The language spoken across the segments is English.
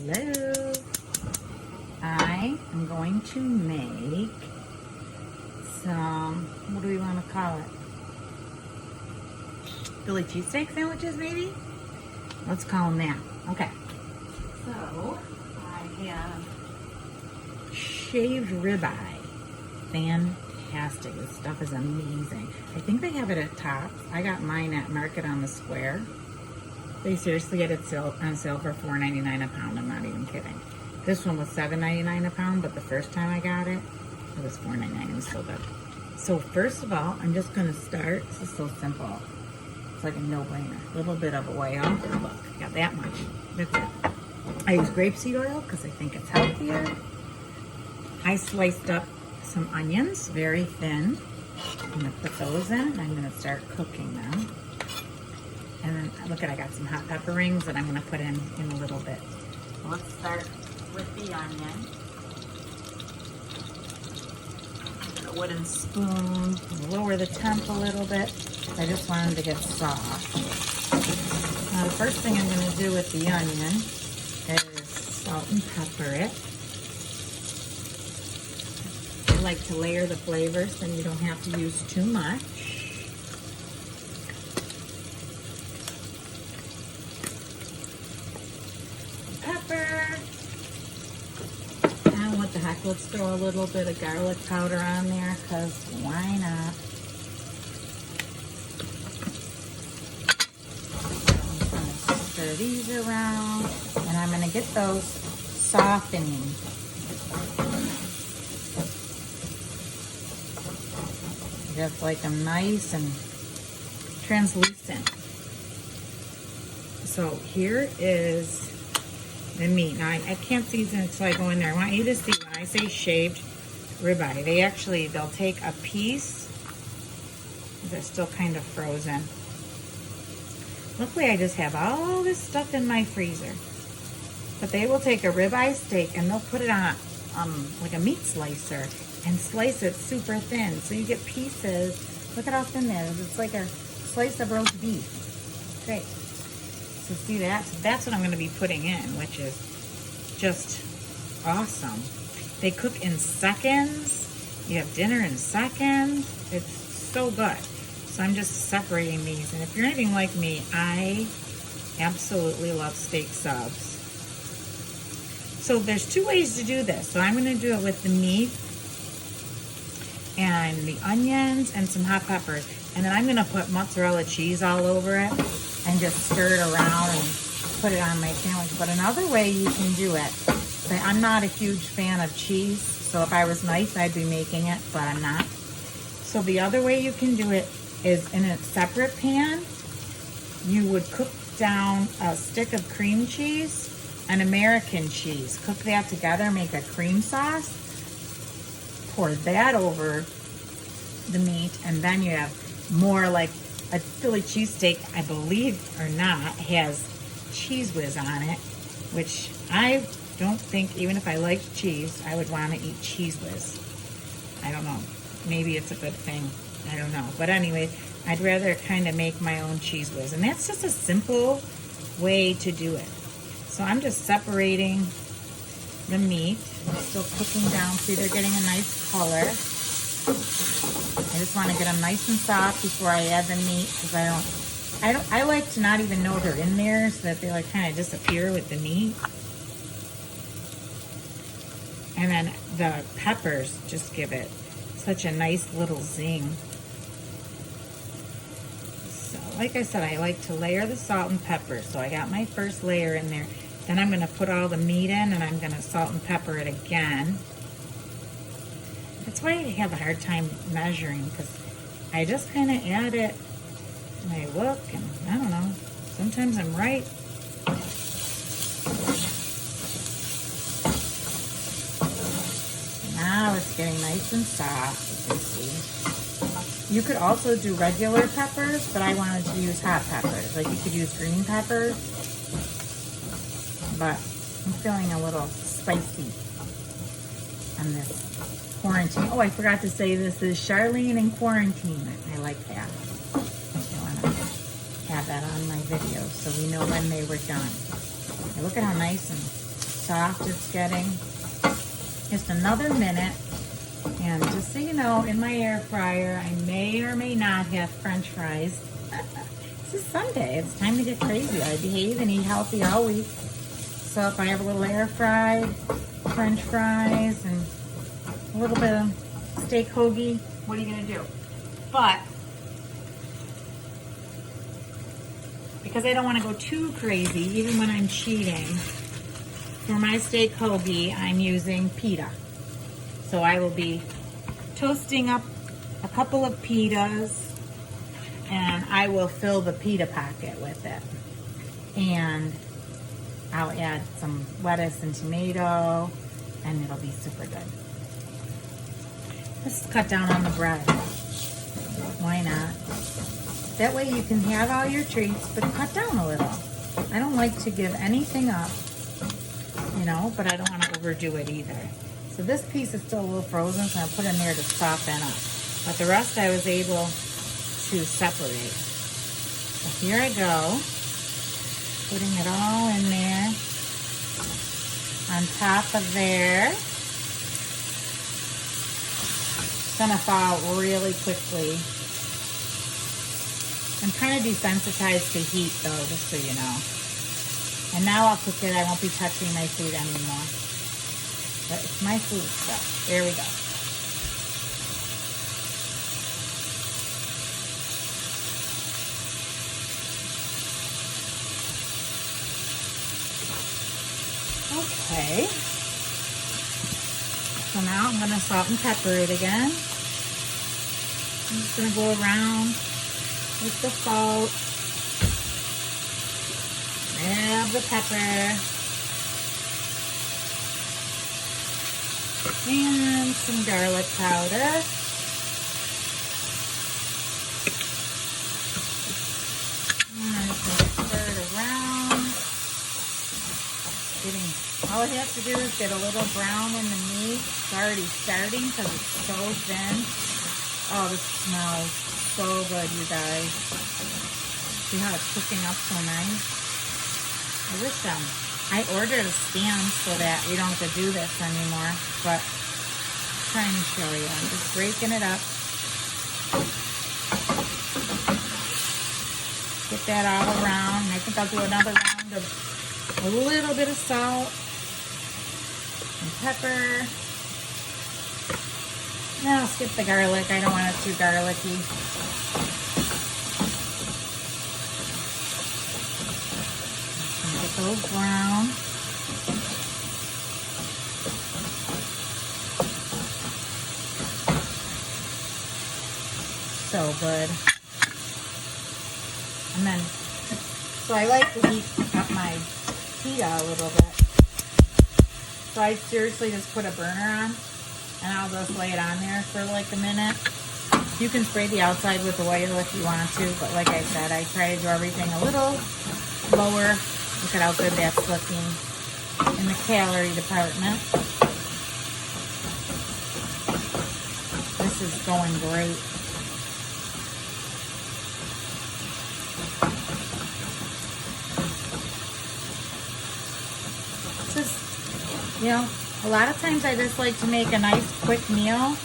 Hello. I am going to make some, what do we want to call it? Philly cheesesteak sandwiches, maybe? Let's call them that. Okay. So, I have shaved ribeye. Fantastic. This stuff is amazing. I think they have it at Tops. I got mine at Market on the Square. They seriously get it on sale for $4.99 a pound. I'm not even kidding. This one was $7.99 a pound, but the first time I got it, it was $4.99. It was so good. So first of all, I'm just going to start. This is so simple. It's like a no-brainer. A little bit of oil. Look, I got that much. That's it. I use grapeseed oil because I think it's healthier. I sliced up some onions, very thin. I'm going to put those in, and I'm going to start cooking them. And then, look at, I got some hot pepper rings that I'm going to put in a little bit. So let's start with the onion. A wooden spoon, lower the temp a little bit. I just want them to get soft. Now the first thing I'm going to do with the onion is salt and pepper it. I like to layer the flavors, then you don't have to use too much. Pepper. And what the heck, let's throw a little bit of garlic powder on there, because why not? I'm going to stir these around, and I'm going to get those softening. Just like them nice and translucent. So here is the meat. Now I can't season it until I go in there. I want you to see when I say shaved ribeye, they'll take a piece. They're still kind of frozen. Luckily I just have all this stuff in my freezer. But they will take a ribeye steak and they'll put it on like a meat slicer and slice it super thin. So you get pieces. Look at how thin that is. It's like a slice of roast beef. Great. So see that? So that's what I'm going to be putting in, which is just awesome. They cook in seconds. You have dinner in seconds. It's so good. So I'm just separating these. And if you're anything like me, I absolutely love steak subs. So there's two ways to do this. So I'm going to do it with the meat and the onions and some hot peppers. And then I'm going to put mozzarella cheese all over it and just stir it around and put it on my sandwich. But another way you can do it, but I'm not a huge fan of cheese, so if I was nice, I'd be making it, but I'm not. So the other way you can do it is in a separate pan, you would cook down a stick of cream cheese and American cheese. Cook that together, make a cream sauce, pour that over the meat, and then you have more like a Philly cheesesteak, I believe or not, has cheese whiz on it, which I don't think, even if I liked cheese, I would want to eat cheese whiz. I don't know. Maybe it's a good thing. I don't know. But anyway, I'd rather kind of make my own cheese whiz. And that's just a simple way to do it. So I'm just separating the meat. It's still cooking down. See, they're getting a nice color. I just want to get them nice and soft before I add the meat, because I like to not even know they're in there so that they like kind of disappear with the meat. And then the peppers just give it such a nice little zing. So like I said, I like to layer the salt and pepper. So I got my first layer in there. Then I'm going to put all the meat in and I'm going to salt and pepper it again. That's why I have a hard time measuring, because I just kind of add it and I look, and I don't know, sometimes I'm right. Now it's getting nice and soft, you can see. You could also do regular peppers, but I wanted to use hot peppers. Like you could use green peppers, but I'm feeling a little spicy on this quarantine. Oh, I forgot to say this is Charlene in quarantine. I like that. I want to have that on my video so we know when they were done. Okay, look at how nice and soft it's getting. Just another minute. And just so you know, in my air fryer, I may or may not have French fries. This is Sunday. It's time to get crazy. I behave and eat healthy all week. So if I have a little air fried French fries and a little bit of steak hoagie, what are you going to do? But because I don't want to go too crazy, even when I'm cheating, for my steak hoagie, I'm using pita. So I will be toasting up a couple of pitas, and I will fill the pita pocket with it. And I'll add some lettuce and tomato, and it'll be super good. Let's cut down on the bread. Why not? That way you can have all your treats, but cut down a little. I don't like to give anything up, you know, but I don't want to overdo it either. So this piece is still a little frozen, so I'll put in there to soften up. But the rest I was able to separate. So here I go, putting it all in there on top of there. It's gonna thaw really quickly. I'm kind of desensitized to heat though, just so you know. And now I'll cook it. I won't be touching my food anymore. But it's my food, so there we go. Okay. So now I'm gonna salt and pepper it again. I'm just gonna go around with the salt. Add the pepper. And some garlic powder. And I'm just gonna stir it around. All I have to do is get a little brown in the meat. It's already starting because it's so thin. Oh, this smells so good, you guys. See how it's cooking up so nice? I wish I ordered a stand so that we don't have to do this anymore, but I'm trying to show you. I'm just breaking it up. Get that all around. And I think I'll do another round of a little bit of salt and pepper. Now I'll skip the garlic. I don't want it too garlicky. Get those brown. So good. And then, so I like to heat up my pita a little bit. So I seriously just put a burner on and I'll just lay it on there for like a minute. You can spray the outside with oil if you want to, but like I said, I try to do everything a little lower. Look at how good that's looking in the calorie department. This is going great. You know, a lot of times I just like to make a nice quick meal,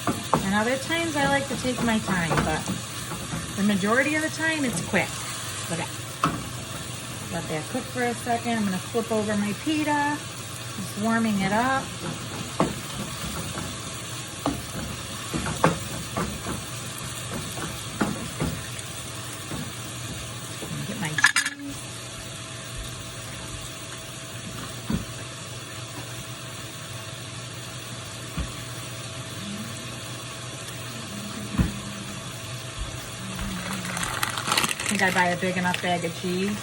and other times I like to take my time, but the majority of the time it's quick. Look at, let that cook for a second. I'm going to flip over my pita, just warming it up. Get my cheese. I think I buy a big enough bag of cheese,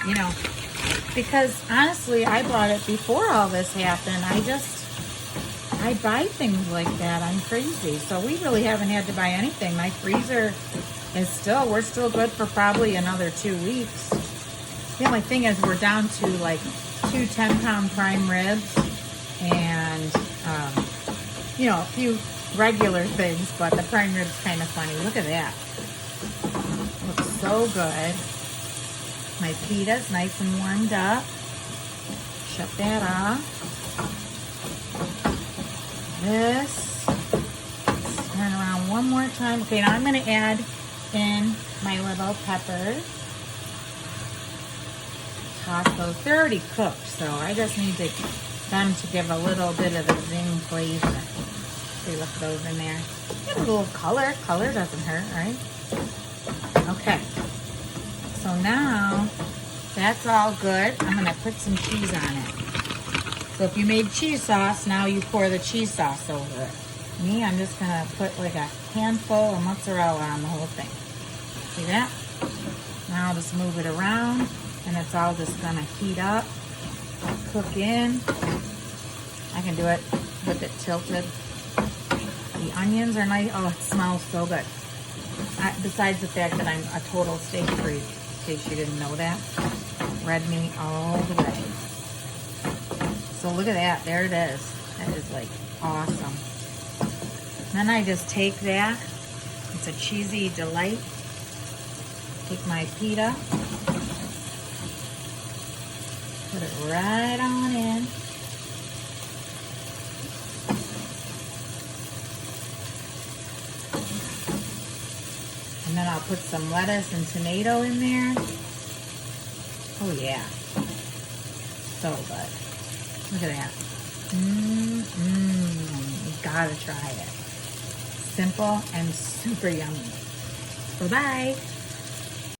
you know, because honestly, I bought it before all this happened. I buy things like that. I'm crazy. So we really haven't had to buy anything. My freezer is we're still good for probably another 2 weeks. The only thing is we're down to like 2 10-pound prime ribs and, you know, a few regular things, but the prime rib's kind of funny. Look at that. Looks so good. My pita's nice and warmed up. shut that off. This. Let's turn around one more time. Okay, now I'm going to add in my little peppers. Toss those. They're already cooked, so I just need them to give a little bit of the zing flavor. See, look at those in there. Get a little color. Color doesn't hurt, right? Okay. So now that's all good. I'm going to put some cheese on it. So if you made cheese sauce, now you pour the cheese sauce over it. Me, I'm just going to put like a handful of mozzarella on the whole thing. See that? Now I'll just move it around, and it's all just going to heat up, cook in. I can do it with it tilted. The onions are nice. Oh, it smells so good. Besides the fact that I'm a total steak freak, in case you didn't know that. Red meat all the way. So look at that. There it is. That is like awesome. Then I just take that. It's a cheesy delight. Take my pita. Put it right on in. And then I'll put some lettuce and tomato in there. Oh yeah. So good. Look at that. You gotta try it. Simple and super yummy. Bye-bye.